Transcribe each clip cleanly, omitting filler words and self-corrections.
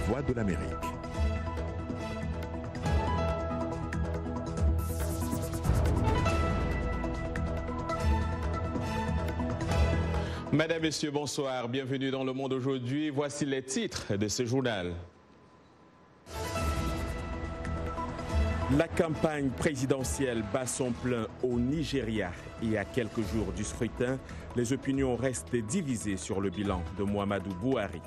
Voix de l'Amérique. Madame, Messieurs, bonsoir. Bienvenue dans Le Monde aujourd'hui. Voici les titres de ce journal. La campagne présidentielle bat son plein au Nigeria et à quelques jours du scrutin, les opinions restent divisées sur le bilan de Muhammadu Buhari.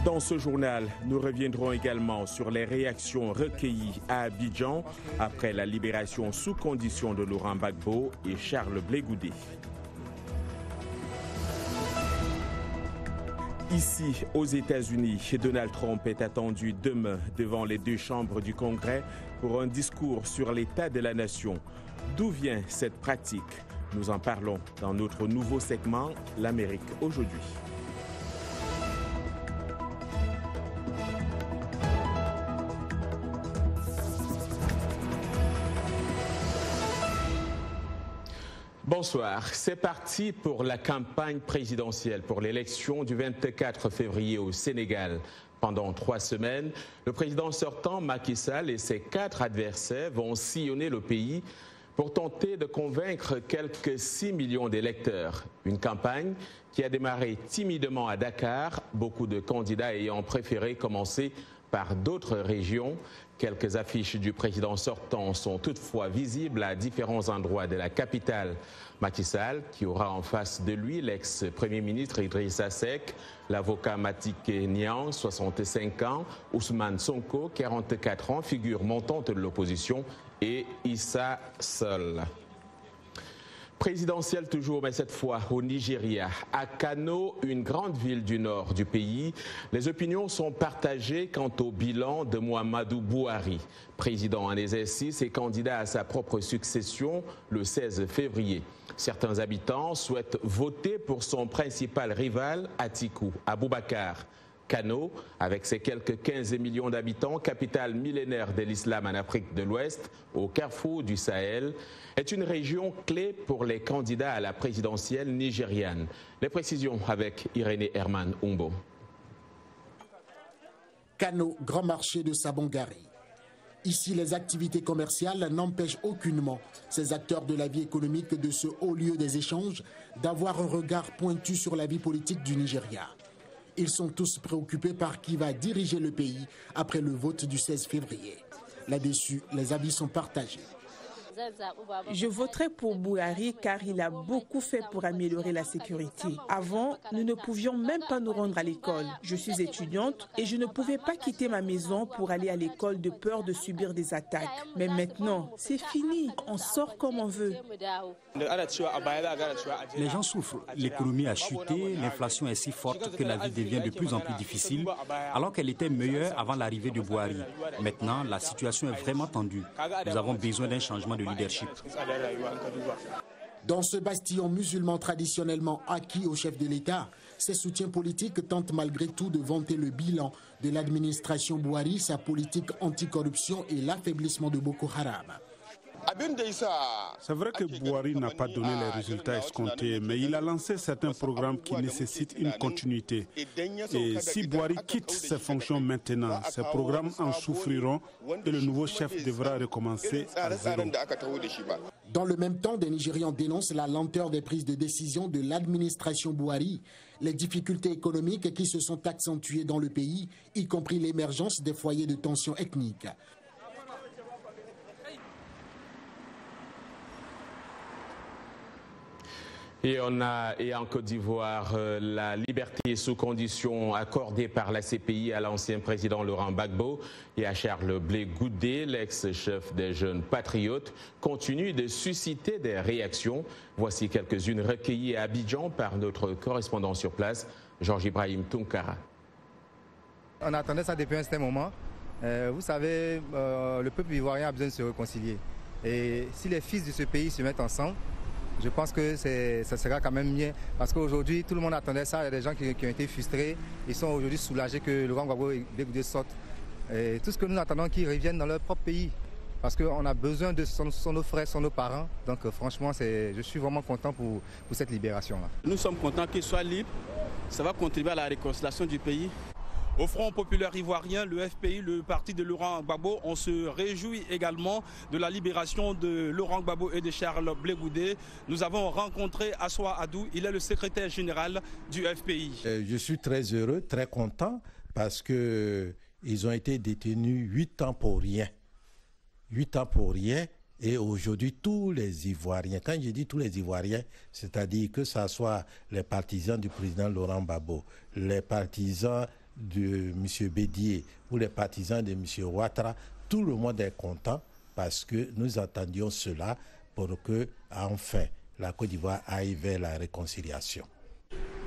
Dans ce journal, nous reviendrons également sur les réactions recueillies à Abidjan après la libération sous condition de Laurent Gbagbo et Charles Blé Goudé. Ici, aux États-Unis, Donald Trump est attendu demain devant les deux chambres du Congrès pour un discours sur l'état de la nation. D'où vient cette pratique? Nous en parlons dans notre nouveau segment, l'Amérique aujourd'hui. Bonsoir, c'est parti pour la campagne présidentielle pour l'élection du 24 février au Sénégal. Pendant 3 semaines, le président sortant Macky Sall et ses 4 adversaires vont sillonner le pays pour tenter de convaincre quelques 6 millions d'électeurs. Une campagne qui a démarré timidement à Dakar, beaucoup de candidats ayant préféré commencer par d'autres régions. Quelques affiches du président sortant sont toutefois visibles à différents endroits de la capitale. Macky Sall, qui aura en face de lui l'ex-premier ministre Idrissa Seck, l'avocat Madické Niang, 65 ans, Ousmane Sonko, 44 ans, figure montante de l'opposition, et Issa Sall. Présidentielle toujours, mais cette fois au Nigeria. À Kano, une grande ville du nord du pays, les opinions sont partagées quant au bilan de Muhammadu Buhari, président en exercice et candidat à sa propre succession le 16 février. Certains habitants souhaitent voter pour son principal rival, Atiku Abubakar. Kano, avec ses quelques 15 millions d'habitants, capitale millénaire de l'islam en Afrique de l'Ouest, au carrefour du Sahel, est une région clé pour les candidats à la présidentielle nigériane. Les précisions avec Irénée Herman Umbo. Kano, grand marché de Sabongari. Ici, les activités commerciales n'empêchent aucunement ces acteurs de la vie économique de ce haut lieu des échanges d'avoir un regard pointu sur la vie politique du Nigeria. Ils sont tous préoccupés par qui va diriger le pays après le vote du 16 février. Là-dessus, les avis sont partagés. Je voterai pour Buhari car il a beaucoup fait pour améliorer la sécurité. Avant, nous ne pouvions même pas nous rendre à l'école. Je suis étudiante et je ne pouvais pas quitter ma maison pour aller à l'école de peur de subir des attaques. Mais maintenant, c'est fini. On sort comme on veut. Les gens souffrent. L'économie a chuté, l'inflation est si forte que la vie devient de plus en plus difficile, alors qu'elle était meilleure avant l'arrivée de Buhari. Maintenant, la situation est vraiment tendue. Nous avons besoin d'un changement de leadership. Dans ce bastion musulman traditionnellement acquis au chef de l'État, ses soutiens politiques tentent malgré tout de vanter le bilan de l'administration Buhari, sa politique anticorruption et l'affaiblissement de Boko Haram. C'est vrai que Buhari n'a pas donné les résultats escomptés, mais il a lancé certains programmes qui nécessitent une continuité. Et si Buhari quitte ses fonctions maintenant, ces programmes en souffriront et le nouveau chef devra recommencer à zéro. Dans le même temps, des Nigérians dénoncent la lenteur des prises de décision de l'administration Buhari, les difficultés économiques qui se sont accentuées dans le pays, y compris l'émergence des foyers de tension ethnique. Et en Côte d'Ivoire, la liberté sous condition accordée par la CPI à l'ancien président Laurent Gbagbo et à Charles Blé Goudé, l'ex-chef des Jeunes Patriotes, continue de susciter des réactions. Voici quelques-unes recueillies à Abidjan par notre correspondant sur place, Georges Ibrahim Tunkara. On attendait ça depuis un certain moment. Vous savez, le peuple ivoirien a besoin de se réconcilier. Et si les fils de ce pays se mettent ensemble, je pense que ça sera quand même mieux. Parce qu'aujourd'hui, tout le monde attendait ça. Il y a des gens qui ont été frustrés. Ils sont aujourd'hui soulagés que Laurent Gbagbo et Blé Goudé sortent. Et tout ce que nous attendons, qu'ils reviennent dans leur propre pays. parce qu'on a besoin de sont nos frères, sont nos parents. Donc franchement, je suis vraiment content pour cette libération-là. Nous sommes contents qu'ils soient libres. Ça va contribuer à la réconciliation du pays. Au Front populaire ivoirien, le FPI, le parti de Laurent Gbagbo, on se réjouit également de la libération de Laurent Gbagbo et de Charles Blé Goudé. Nous avons rencontré Assoua Adou, il est le secrétaire général du FPI. Je suis très heureux, très content parce qu'ils ont été détenus 8 ans pour rien. 8 ans pour rien. Et aujourd'hui, tous les Ivoiriens, quand je dis tous les Ivoiriens, c'est-à-dire que ce soit les partisans du président Laurent Gbagbo, les partisans de M. Bédié ou les partisans de M. Ouattara, tout le monde est content parce que nous attendions cela pour que, enfin, la Côte d'Ivoire aille vers la réconciliation.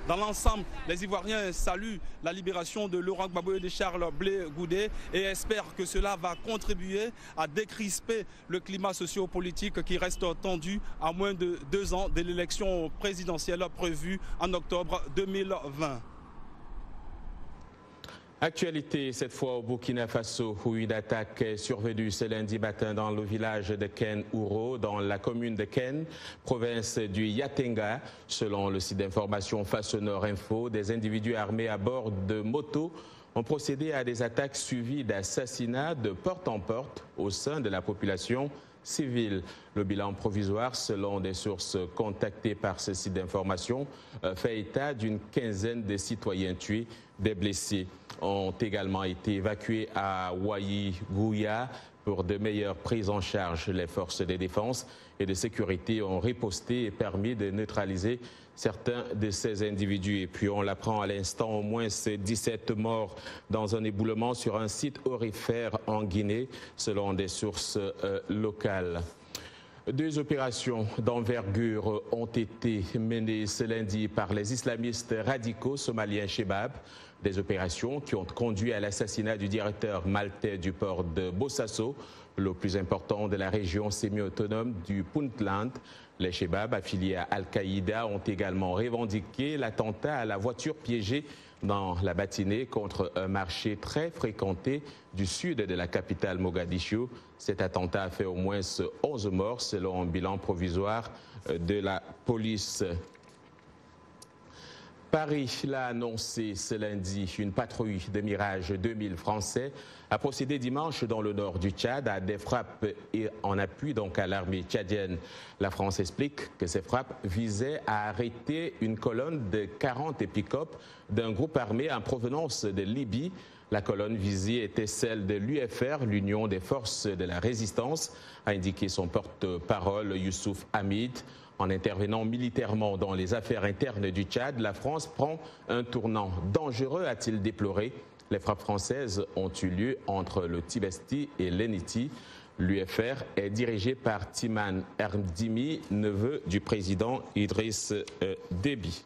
Dans l'ensemble, les Ivoiriens saluent la libération de Laurent Gbagbo et de Charles Blé Goudé et espèrent que cela va contribuer à décrisper le climat socio-politique qui reste tendu à moins de 2 ans de l'élection présidentielle prévue en octobre 2020. Actualité cette fois au Burkina Faso où une attaque est survenue ce lundi matin dans le village de Ken-Ouro, dans la commune de Ken, province du Yatenga. Selon le site d'information Faso-Nord Info, des individus armés à bord de motos ont procédé à des attaques suivies d'assassinats de porte en porte au sein de la population civile. Le bilan provisoire, selon des sources contactées par ce site d'information, fait état d'une quinzaine de citoyens tués. Des blessés ont également été évacués à Wayi-Gouya pour de meilleures prises en charge. Les forces de défense et de sécurité ont riposté et permis de neutraliser certains de ces individus. Et puis on l'apprend à l'instant, au moins 17 morts dans un éboulement sur un site aurifère en Guinée, selon des sources locales. 2 opérations d'envergure ont été menées ce lundi par les islamistes radicaux somaliens Chebab. Des opérations qui ont conduit à l'assassinat du directeur maltais du port de Bosaso, le plus important de la région semi-autonome du Puntland. Les Chebab, affiliés à Al-Qaïda, ont également revendiqué l'attentat à la voiture piégée dans la matinée contre un marché très fréquenté du sud de la capitale Mogadiscio. Cet attentat a fait au moins 11 morts selon un bilan provisoire de la police. Paris l'a annoncé ce lundi, une patrouille de Mirage 2000 français a procédé dimanche dans le nord du Tchad à des frappes et en appui donc à l'armée tchadienne. La France explique que ces frappes visaient à arrêter une colonne de 40 pick-up d'un groupe armé en provenance de Libye. La colonne visée était celle de l'UFR, l'Union des forces de la résistance, a indiqué son porte-parole Youssouf Hamid. En intervenant militairement dans les affaires internes du Tchad, la France prend un tournant dangereux, a-t-il déploré. Les frappes françaises ont eu lieu entre le Tibesti et l'Eniti. L'UFR est dirigé par Timan Erdimi, neveu du président Idriss Déby.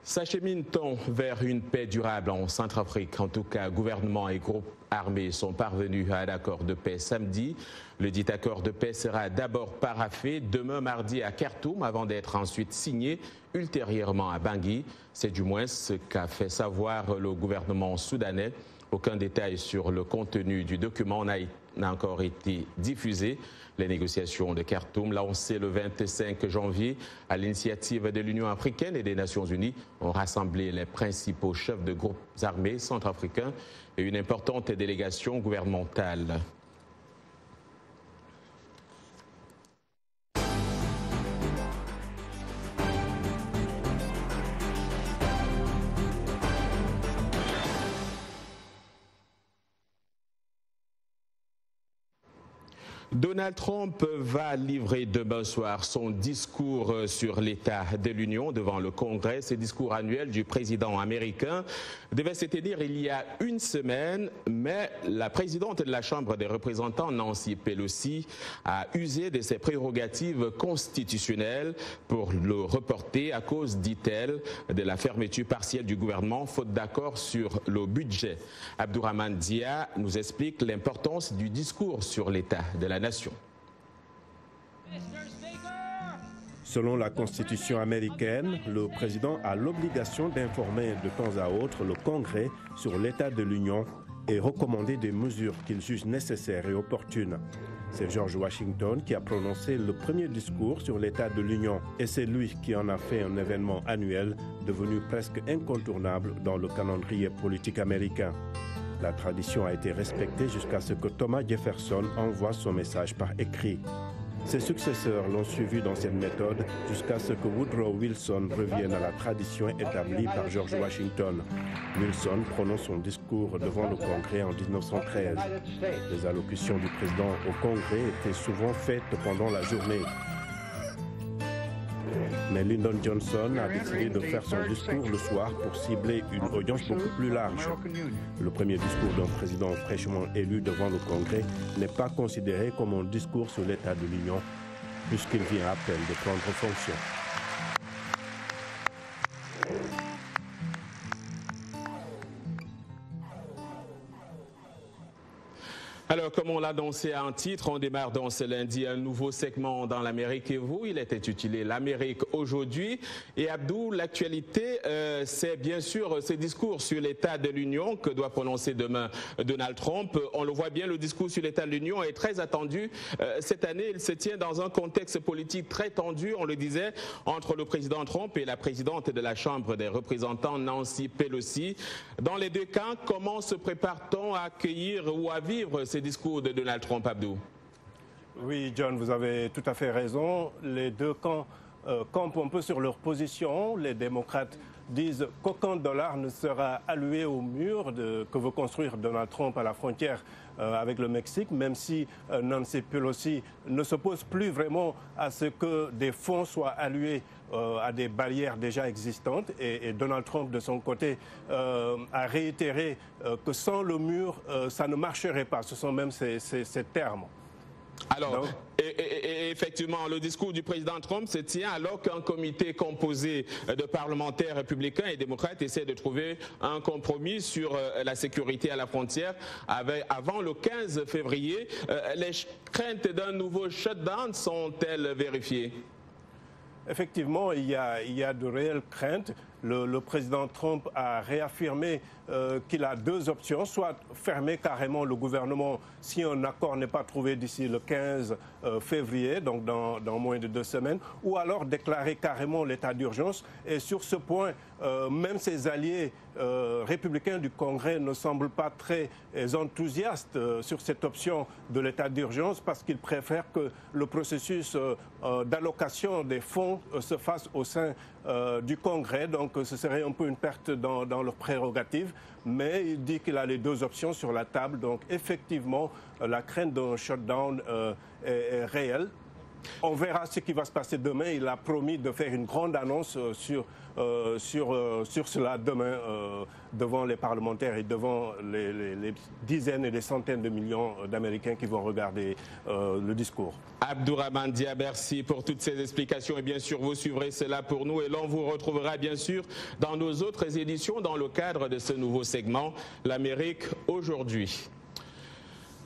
S'achemine-t-on vers une paix durable en Centrafrique? En tout cas, gouvernement et groupes armés sont parvenus à un accord de paix samedi. Le dit accord de paix sera d'abord paraphé demain mardi à Khartoum avant d'être ensuite signé ultérieurement à Bangui. C'est du moins ce qu'a fait savoir le gouvernement soudanais. Aucun détail sur le contenu du document n'a encore été diffusé. Les négociations de Khartoum, lancées le 25 janvier à l'initiative de l'Union africaine et des Nations unies, ont rassemblé les principaux chefs de groupes armés centrafricains et une importante délégation gouvernementale. Donald Trump va livrer demain soir son discours sur l'état de l'Union devant le Congrès. Ce discours annuel du président américain devait se tenir il y a une semaine, mais la présidente de la Chambre des représentants, Nancy Pelosi, a usé de ses prérogatives constitutionnelles pour le reporter à cause, dit-elle, de la fermeture partielle du gouvernement, faute d'accord sur le budget. Abdourahmane Dia nous explique l'importance du discours sur l'état de la nation. Selon la Constitution américaine, le président a l'obligation d'informer de temps à autre le Congrès sur l'état de l'Union et recommandé des mesures qu'il juge nécessaires et opportunes. C'est George Washington qui a prononcé le premier discours sur l'état de l'Union et c'est lui qui en a fait un événement annuel devenu presque incontournable dans le calendrier politique américain. La tradition a été respectée jusqu'à ce que Thomas Jefferson envoie son message par écrit. Ses successeurs l'ont suivi dans cette méthode jusqu'à ce que Woodrow Wilson revienne à la tradition établie par George Washington. Wilson prononce son discours devant le Congrès en 1913. Les allocutions du président au Congrès étaient souvent faites pendant la journée. Mais Lyndon Johnson a décidé de faire son discours le soir pour cibler une audience beaucoup plus large. Le premier discours d'un président fraîchement élu devant le Congrès n'est pas considéré comme un discours sur l'état de l'Union, puisqu'il vient à peine de prendre fonction. Alors, comme on l'a annoncé en titre, on démarre donc ce lundi un nouveau segment dans l'Amérique et vous. Il était intitulé l'Amérique aujourd'hui. Et Abdou, l'actualité, c'est bien sûr ce discours sur l'état de l'Union que doit prononcer demain Donald Trump. On le voit bien, le discours sur l'état de l'Union est très attendu. Cette année, il se tient dans un contexte politique très tendu, on le disait, entre le président Trump et la présidente de la Chambre des représentants, Nancy Pelosi. Dans les deux cas, comment se prépare-t-on à accueillir ou à vivre ces discours de Donald Trump, Abdou? Oui, John, vous avez tout à fait raison. Les deux camps campent un peu sur leur position. Les démocrates disent qu'aucun dollar ne sera alloué au mur que veut construire Donald Trump à la frontière avec le Mexique, même si Nancy Pelosi ne s'oppose plus vraiment à ce que des fonds soient alloués à des barrières déjà existantes. Et Donald Trump, de son côté, a réitéré que sans le mur, ça ne marcherait pas. Ce sont même ces termes. Alors, et effectivement, le discours du président Trump se tient alors qu'un comité composé de parlementaires républicains et démocrates essaie de trouver un compromis sur la sécurité à la frontière avant le 15 février. Les craintes d'un nouveau shutdown sont-elles vérifiées? Effectivement, il y a de réelles craintes. Le président Trump a réaffirmé qu'il a deux options, soit fermer carrément le gouvernement si un accord n'est pas trouvé d'ici le 15 février, donc dans moins de 2 semaines, ou alors déclarer carrément l'état d'urgence. Et sur ce point, même ses alliés républicains du Congrès ne semblent pas très enthousiastes sur cette option de l'état d'urgence parce qu'ils préfèrent que le processus d'allocation des fonds se fasse au sein du Congrès. Donc ce serait un peu une perte dans leurs prérogatives. Mais il dit qu'il a les deux options sur la table. Donc effectivement, la crainte d'un shutdown est réelle. On verra ce qui va se passer demain. Il a promis de faire une grande annonce sur cela demain devant les parlementaires et devant les dizaines et des centaines de millions d'Américains qui vont regarder le discours. Abdourahmane Dia, merci pour toutes ces explications et bien sûr vous suivrez cela pour nous et l'on vous retrouvera bien sûr dans nos autres éditions dans le cadre de ce nouveau segment l'Amérique aujourd'hui.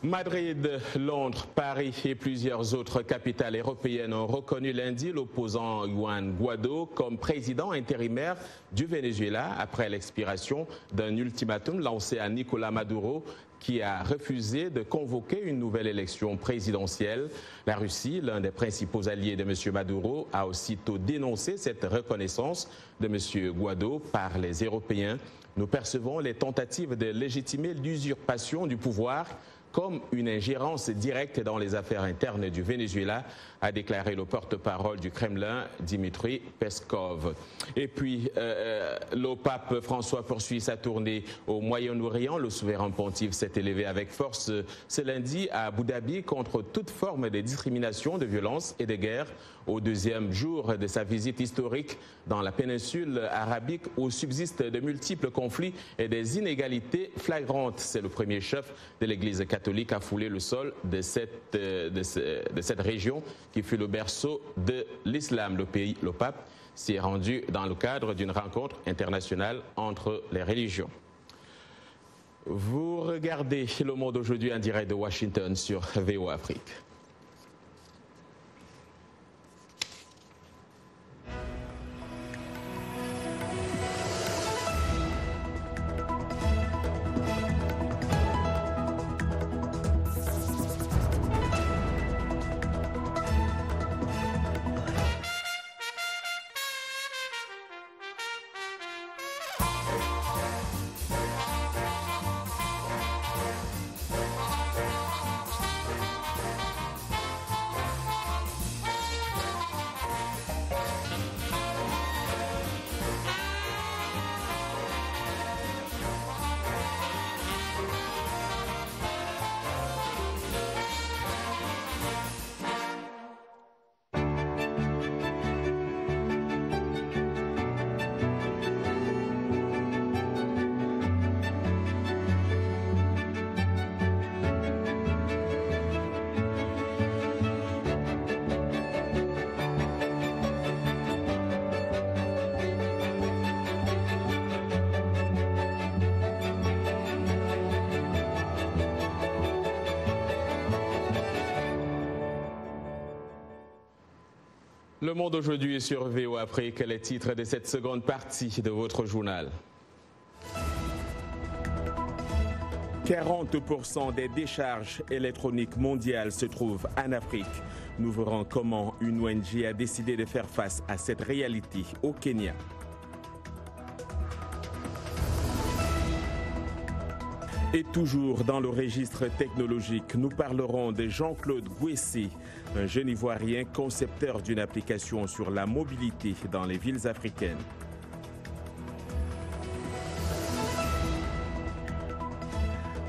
Madrid, Londres, Paris et plusieurs autres capitales européennes ont reconnu lundi l'opposant Juan Guaido comme président intérimaire du Venezuela après l'expiration d'un ultimatum lancé à Nicolás Maduro qui a refusé de convoquer une nouvelle élection présidentielle. La Russie, l'un des principaux alliés de M. Maduro, a aussitôt dénoncé cette reconnaissance de M. Guaido par les Européens. Nous percevons les tentatives de légitimer l'usurpation du pouvoir comme une ingérence directe dans les affaires internes du Venezuela, a déclaré le porte-parole du Kremlin, Dmitri Peskov. Et puis, le pape François poursuit sa tournée au Moyen-Orient. Le souverain pontife s'est élevé avec force ce lundi à Abu Dhabi contre toute forme de discrimination, de violence et de guerre, au deuxième jour de sa visite historique dans la péninsule arabique où subsistent de multiples conflits et des inégalités flagrantes. C'est le premier chef de l'Église catholique à fouler le sol de cette région qui fut le berceau de l'islam. Le pape s'y est rendu dans le cadre d'une rencontre internationale entre les religions. Vous regardez Le Monde aujourd'hui en direct de Washington sur VOA Afrique. Le Monde aujourd'hui sur VOA Afrique, les titres de cette seconde partie de votre journal. 40% des décharges électroniques mondiales se trouvent en Afrique. Nous verrons comment une ONG a décidé de faire face à cette réalité au Kenya. Et toujours dans le registre technologique, nous parlerons de Jean-Claude Gouessé, un jeune Ivoirien concepteur d'une application sur la mobilité dans les villes africaines.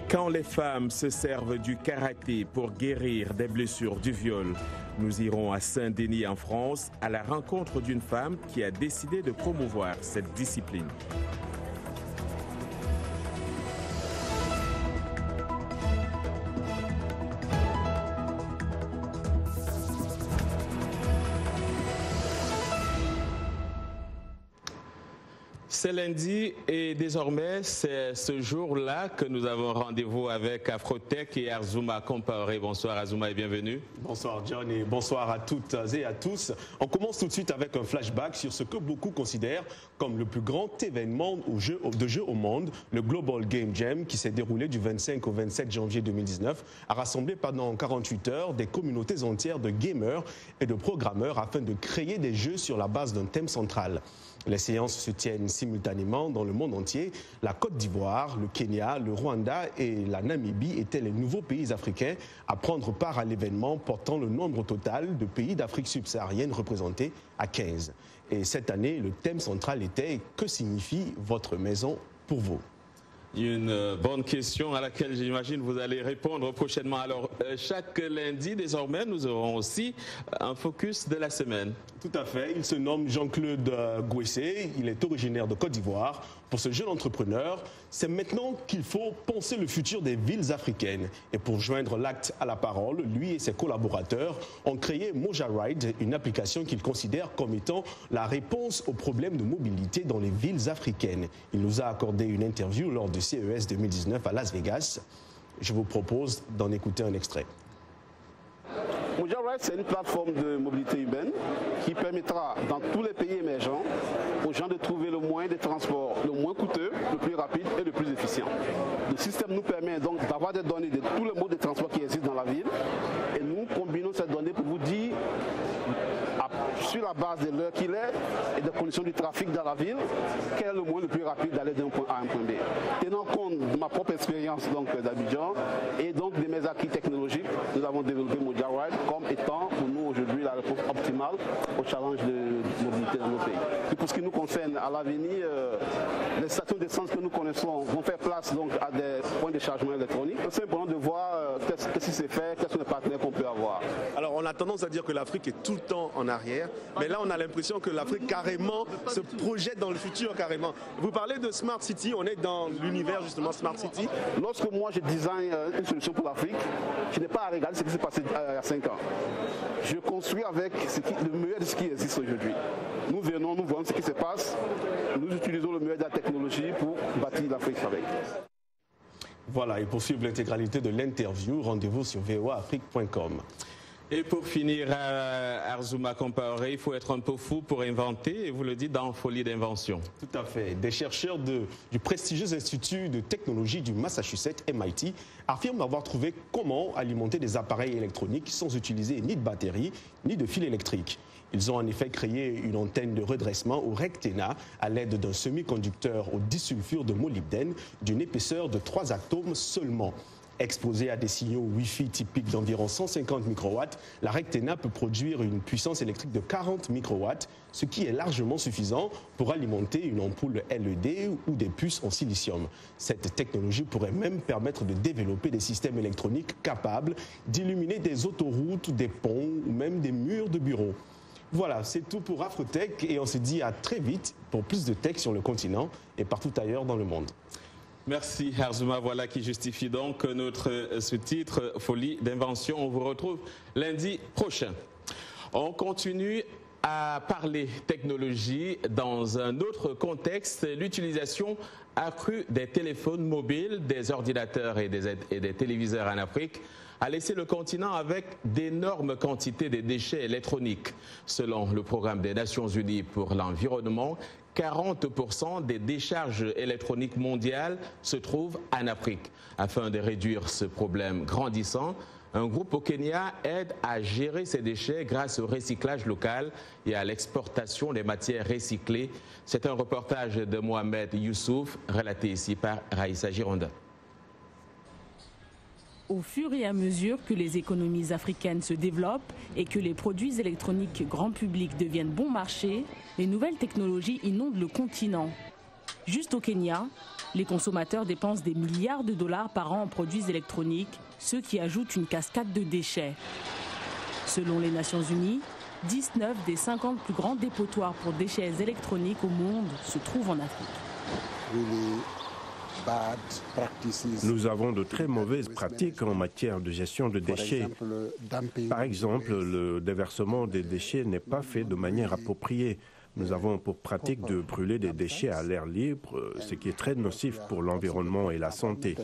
Quand les femmes se servent du karaté pour guérir des blessures du viol, nous irons à Saint-Denis en France à la rencontre d'une femme qui a décidé de promouvoir cette discipline. C'est lundi et désormais c'est ce jour-là que nous avons rendez-vous avec Afrotech et Arzouma Compaoré. Bonsoir Arzouma et bienvenue. Bonsoir John et bonsoir à toutes et à tous. On commence tout de suite avec un flashback sur ce que beaucoup considèrent comme le plus grand événement de jeu au monde, le Global Game Jam qui s'est déroulé du 25 au 27 janvier 2019, a rassemblé pendant 48 heures des communautés entières de gamers et de programmeurs afin de créer des jeux sur la base d'un thème central. Les séances se tiennent simultanément dans le monde entier. La Côte d'Ivoire, le Kenya, le Rwanda et la Namibie étaient les nouveaux pays africains à prendre part à l'événement portant le nombre total de pays d'Afrique subsaharienne représentés à 15. Et cette année, le thème central était « Que signifie votre maison pour vous ?» Une bonne question à laquelle j'imagine vous allez répondre prochainement. Alors, chaque lundi, désormais, nous aurons aussi un focus de la semaine. Tout à fait. Il se nomme Jean-Claude Gouessé. Il est originaire de Côte d'Ivoire. Pour ce jeune entrepreneur, c'est maintenant qu'il faut penser le futur des villes africaines. Et pour joindre l'acte à la parole, lui et ses collaborateurs ont créé Moja Ride, une application qu'ils considèrent comme étant la réponse aux problèmes de mobilité dans les villes africaines. Il nous a accordé une interview lors du CES 2019 à Las Vegas. Je vous propose d'en écouter un extrait. Moja Ride, c'est une plateforme de mobilité urbaine qui permettra dans tous les pays émergents aux gens de trouver le moyen de transport le moins coûteux, le plus rapide et le plus efficient. Le système nous permet donc d'avoir des données de tous les modes de transport qui existent dans la ville et nous combinons ces données pour vous dire sur la base de l'heure qu'il est et des conditions du trafic dans la ville, quel est le moyen le plus rapide d'aller d'un point A à un point B. Tenant compte de ma propre expérience d'Abidjan et donc de mes acquis technologiques, nous avons développé Moja Ride comme étant pour nous aujourd'hui la réponse optimale au challenge de mobilité dans nos pays. Et pour ce qui nous concerne, à l'avenir, les stations d'essence que nous connaissons vont faire place donc à des points de chargement électronique. C'est important de voir qu'est-ce qui s'est fait, quels sont les partenaires qu'on peut avoir. Alors on a tendance à dire que l'Afrique est tout le temps en arrière, mais là on a l'impression que l'Afrique carrément se projette dans le futur carrément. Vous parlez de Smart City, on est dans l'univers justement Smart City. Lorsque moi je design une solution pour l'Afrique, je n'ai pas à regarder ce qui s'est passé il y a 5 ans. Je construis avec le meilleur de ce qui existe aujourd'hui. Nous venons, nous voyons ce qui se passe, nous utilisons le meilleur de la technologie pour bâtir l'Afrique avec. Voilà, et pour suivre l'intégralité de l'interview, rendez-vous sur voaafrique.com. Et pour finir, Arzouma Compaoré, il faut être un peu fou pour inventer, et vous le dites dans Folie d'invention. Tout à fait. Des chercheurs du prestigieux institut de technologie du Massachusetts, MIT, affirment avoir trouvé comment alimenter des appareils électroniques sans utiliser ni de batterie, ni de fil électrique. Ils ont en effet créé une antenne de redressement au rectenna à l'aide d'un semi-conducteur au disulfure de molybdène d'une épaisseur de 3 atomes seulement. Exposée à des signaux Wi-Fi typiques d'environ 150 microwatts, la rectenna peut produire une puissance électrique de 40 microwatts, ce qui est largement suffisant pour alimenter une ampoule LED ou des puces en silicium. Cette technologie pourrait même permettre de développer des systèmes électroniques capables d'illuminer des autoroutes, des ponts ou même des murs de bureaux. Voilà, c'est tout pour Afrotech et on se dit à très vite pour plus de tech sur le continent et partout ailleurs dans le monde. Merci Arzouma, voilà qui justifie donc notre sous-titre Folie d'invention. On vous retrouve lundi prochain. On continue à parler technologie dans un autre contexte, l'utilisation accrue des téléphones mobiles, des ordinateurs et des téléviseurs en Afrique a laissé le continent avec d'énormes quantités de déchets électroniques. Selon le programme des Nations Unies pour l'environnement, 40% des décharges électroniques mondiales se trouvent en Afrique. Afin de réduire ce problème grandissant, un groupe au Kenya aide à gérer ces déchets grâce au recyclage local et à l'exportation des matières recyclées. C'est un reportage de Mohamed Youssouf, relaté ici par Raïssa Gironda. Au fur et à mesure que les économies africaines se développent et que les produits électroniques grand public deviennent bon marché, les nouvelles technologies inondent le continent. Juste au Kenya, les consommateurs dépensent des milliards de dollars par an en produits électroniques, ce qui ajoute une cascade de déchets. Selon les Nations Unies, 19 des 50 plus grands dépotoirs pour déchets électroniques au monde se trouvent en Afrique. Nous avons de très mauvaises pratiques en matière de gestion de déchets. Par exemple, le déversement des déchets n'est pas fait de manière appropriée. Nous avons pour pratique de brûler des déchets à l'air libre, ce qui est très nocif pour l'environnement et la santé.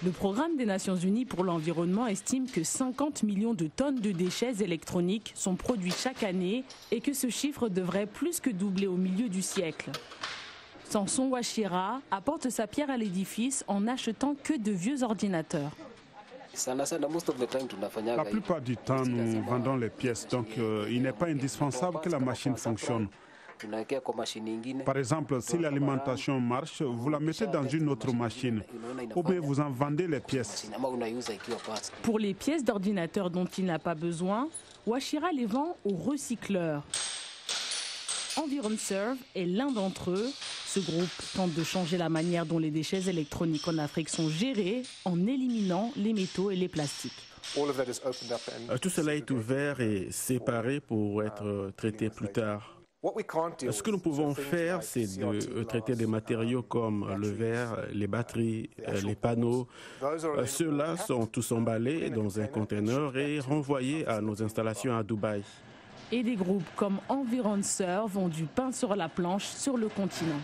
Le programme des Nations Unies pour l'environnement estime que 50 millions de tonnes de déchets électroniques sont produits chaque année et que ce chiffre devrait plus que doubler au milieu du siècle. Samson Wachira apporte sa pierre à l'édifice en n'achetant que de vieux ordinateurs. La plupart du temps, nous vendons les pièces, donc il n'est pas indispensable que la machine fonctionne. Par exemple, si l'alimentation marche, vous la mettez dans une autre machine, ou bien vous en vendez les pièces. Pour les pièces d'ordinateur dont il n'a pas besoin, Wachira les vend aux recycleurs. EnvironServe est l'un d'entre eux. Ce groupe tente de changer la manière dont les déchets électroniques en Afrique sont gérés en éliminant les métaux et les plastiques. Tout cela est ouvert et séparé pour être traité plus tard. Ce que nous pouvons faire, c'est de traiter des matériaux comme le verre, les batteries, les panneaux. Ceux-là sont tous emballés dans un conteneur et renvoyés à nos installations à Dubaï. Et des groupes comme EnvironServe ont du pain sur la planche sur le continent.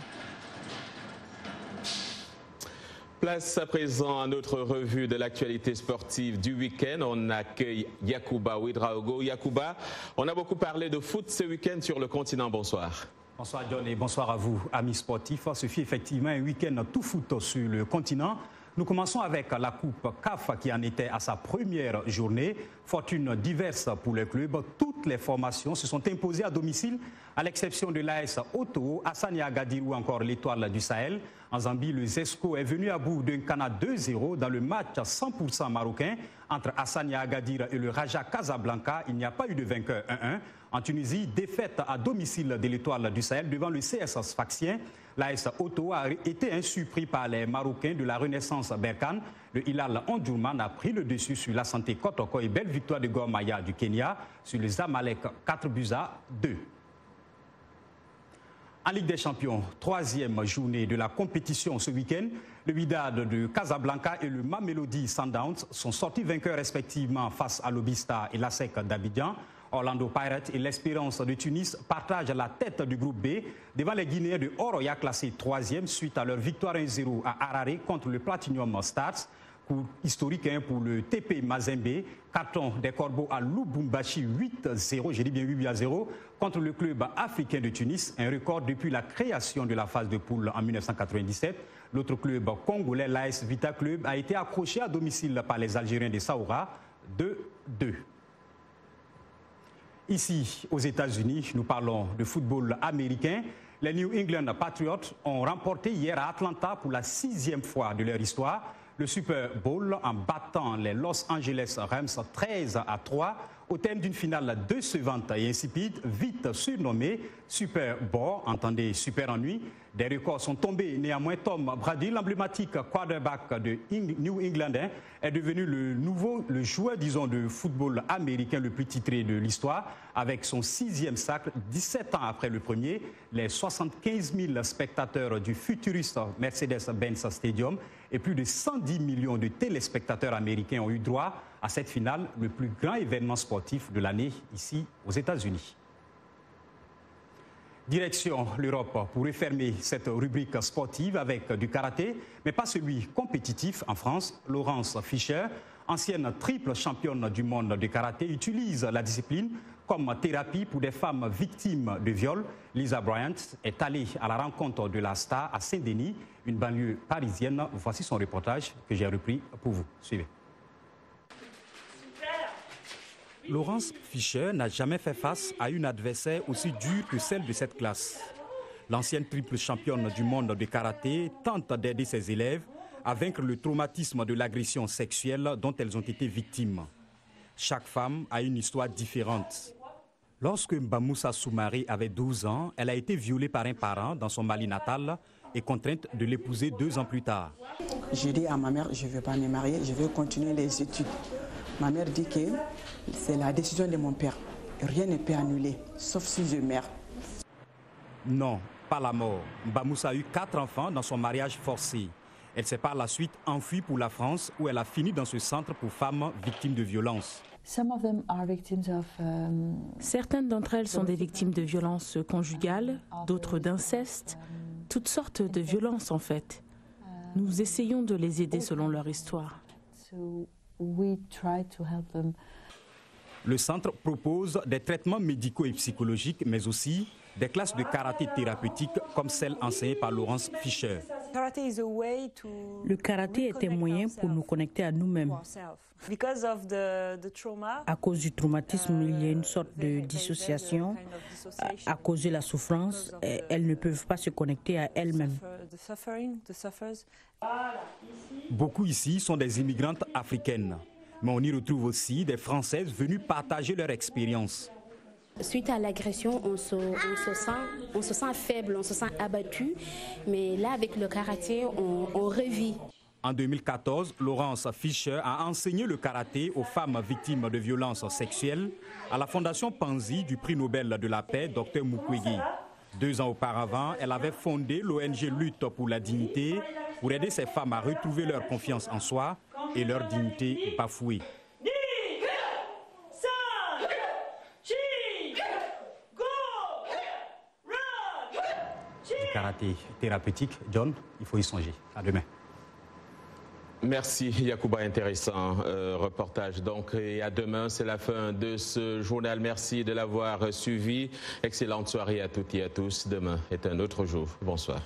Place à présent à notre revue de l'actualité sportive du week-end. On accueille Yacouba Ouedraogo. Yacouba, on a beaucoup parlé de foot ce week-end sur le continent. Bonsoir. Bonsoir John et bonsoir à vous, amis sportifs. Ce fut effectivement un week-end tout foot sur le continent. Nous commençons avec la Coupe CAF qui en était à sa première journée. Fortune diverse pour le club. Toutes les formations se sont imposées à domicile, à l'exception de l'AS Otto, Hassania Agadir ou encore l'Étoile du Sahel. En Zambie, le Zesco est venu à bout d'un Kana 2-0 dans le match 100% marocain entre Hassania Agadir et le Raja Casablanca. Il n'y a pas eu de vainqueur 1-1. En Tunisie, défaite à domicile de l'Étoile du Sahel devant le CS Sfaxien. L'AS Otto a été surpris par les Marocains de la Renaissance Berkane. Le Hilal Omdurman a pris le dessus sur la Santé Kotoko et belle victoire de Gor Mahia du Kenya sur les Zamalek 4-2. En Ligue des Champions, troisième journée de la compétition ce week-end, le Wydad de Casablanca et le Mamelodi Sundowns sont sortis vainqueurs respectivement face à l'Obista et l'ASEC d'Abidjan. Orlando Pirates et l'Espérance de Tunis partagent la tête du groupe B devant les Guinéens de Oroya classés 3e suite à leur victoire 1-0 à Harare contre le Platinum Stars. Coup historique pour le TP Mazembe. Carton des Corbeaux à Lubumbashi 8-0, j'ai dit bien 8-0, contre le club africain de Tunis. Un record depuis la création de la phase de poule en 1997. L'autre club congolais, l'AS Vita Club, a été accroché à domicile par les Algériens de Saoura 2-2. Ici, aux États-Unis, nous parlons de football américain. Les New England Patriots ont remporté hier à Atlanta pour la 6e fois de leur histoire le Super Bowl en battant les Los Angeles Rams 13-3 au terme d'une finale décevante et insipide, vite surnommée Super Bowl, entendez super ennui. Des records sont tombés. Néanmoins, Tom Brady, l'emblématique quarterback de New England, est devenu le joueur, disons, de football américain le plus titré de l'histoire, avec son 6e sacre, 17 ans après le premier. Les 75 000 spectateurs du futuriste Mercedes-Benz Stadium et plus de 110 millions de téléspectateurs américains ont eu droit à cette finale, le plus grand événement sportif de l'année ici aux États-Unis. Direction l'Europe pour refermer cette rubrique sportive avec du karaté, mais pas celui compétitif en France. Laurence Fischer, ancienne triple championne du monde de karaté, utilise la discipline comme thérapie pour des femmes victimes de viol. Lisa Bryant est allée à la rencontre de la star à Saint-Denis, une banlieue parisienne. Voici son reportage que j'ai repris pour vous. Suivez. Laurence Fischer n'a jamais fait face à une adversaire aussi dure que celle de cette classe. L'ancienne triple championne du monde de karaté tente d'aider ses élèves à vaincre le traumatisme de l'agression sexuelle dont elles ont été victimes. Chaque femme a une histoire différente. Lorsque Mbamoussa Soumaré avait 12 ans, elle a été violée par un parent dans son Mali natal et contrainte de l'épouser 2 ans plus tard. J'ai dit à ma mère, je ne veux pas me marier, je veux continuer les études. Ma mère dit que c'est la décision de mon père. Rien ne peut annuler, sauf si je meurs. Non, pas la mort. Mbamoussa a eu 4 enfants dans son mariage forcé. Elle s'est par la suite enfuie pour la France où elle a fini dans ce centre pour femmes victimes de violences. Certaines d'entre elles sont des victimes de violences conjugales, d'autres d'inceste, toutes sortes de violences en fait. Nous essayons de les aider selon leur histoire. Le centre propose des traitements médicaux et psychologiques, mais aussi des classes de karaté thérapeutique comme celle enseignée par Laurence Fischer. Le karaté est un moyen pour nous connecter à nous-mêmes. À cause du traumatisme, il y a une sorte de dissociation. À cause de la souffrance, elles ne peuvent pas se connecter à elles-mêmes. Beaucoup ici sont des immigrantes africaines, mais on y retrouve aussi des Françaises venues partager leur expérience. Suite à l'agression, on se sent faible, on se sent abattu, mais là, avec le karaté, on revit. En 2014, Laurence Fischer a enseigné le karaté aux femmes victimes de violences sexuelles à la Fondation Panzi du prix Nobel de la paix, Dr Mukwege. 2 ans auparavant, elle avait fondé l'ONG Lutte pour la dignité pour aider ces femmes à retrouver leur confiance en soi et leur dignité bafouée. Karaté thérapeutique, John, il faut y songer. À demain. Merci Yacouba, intéressant reportage. Donc, et à demain, c'est la fin de ce journal. Merci de l'avoir suivi. Excellente soirée à toutes et à tous. Demain est un autre jour. Bonsoir.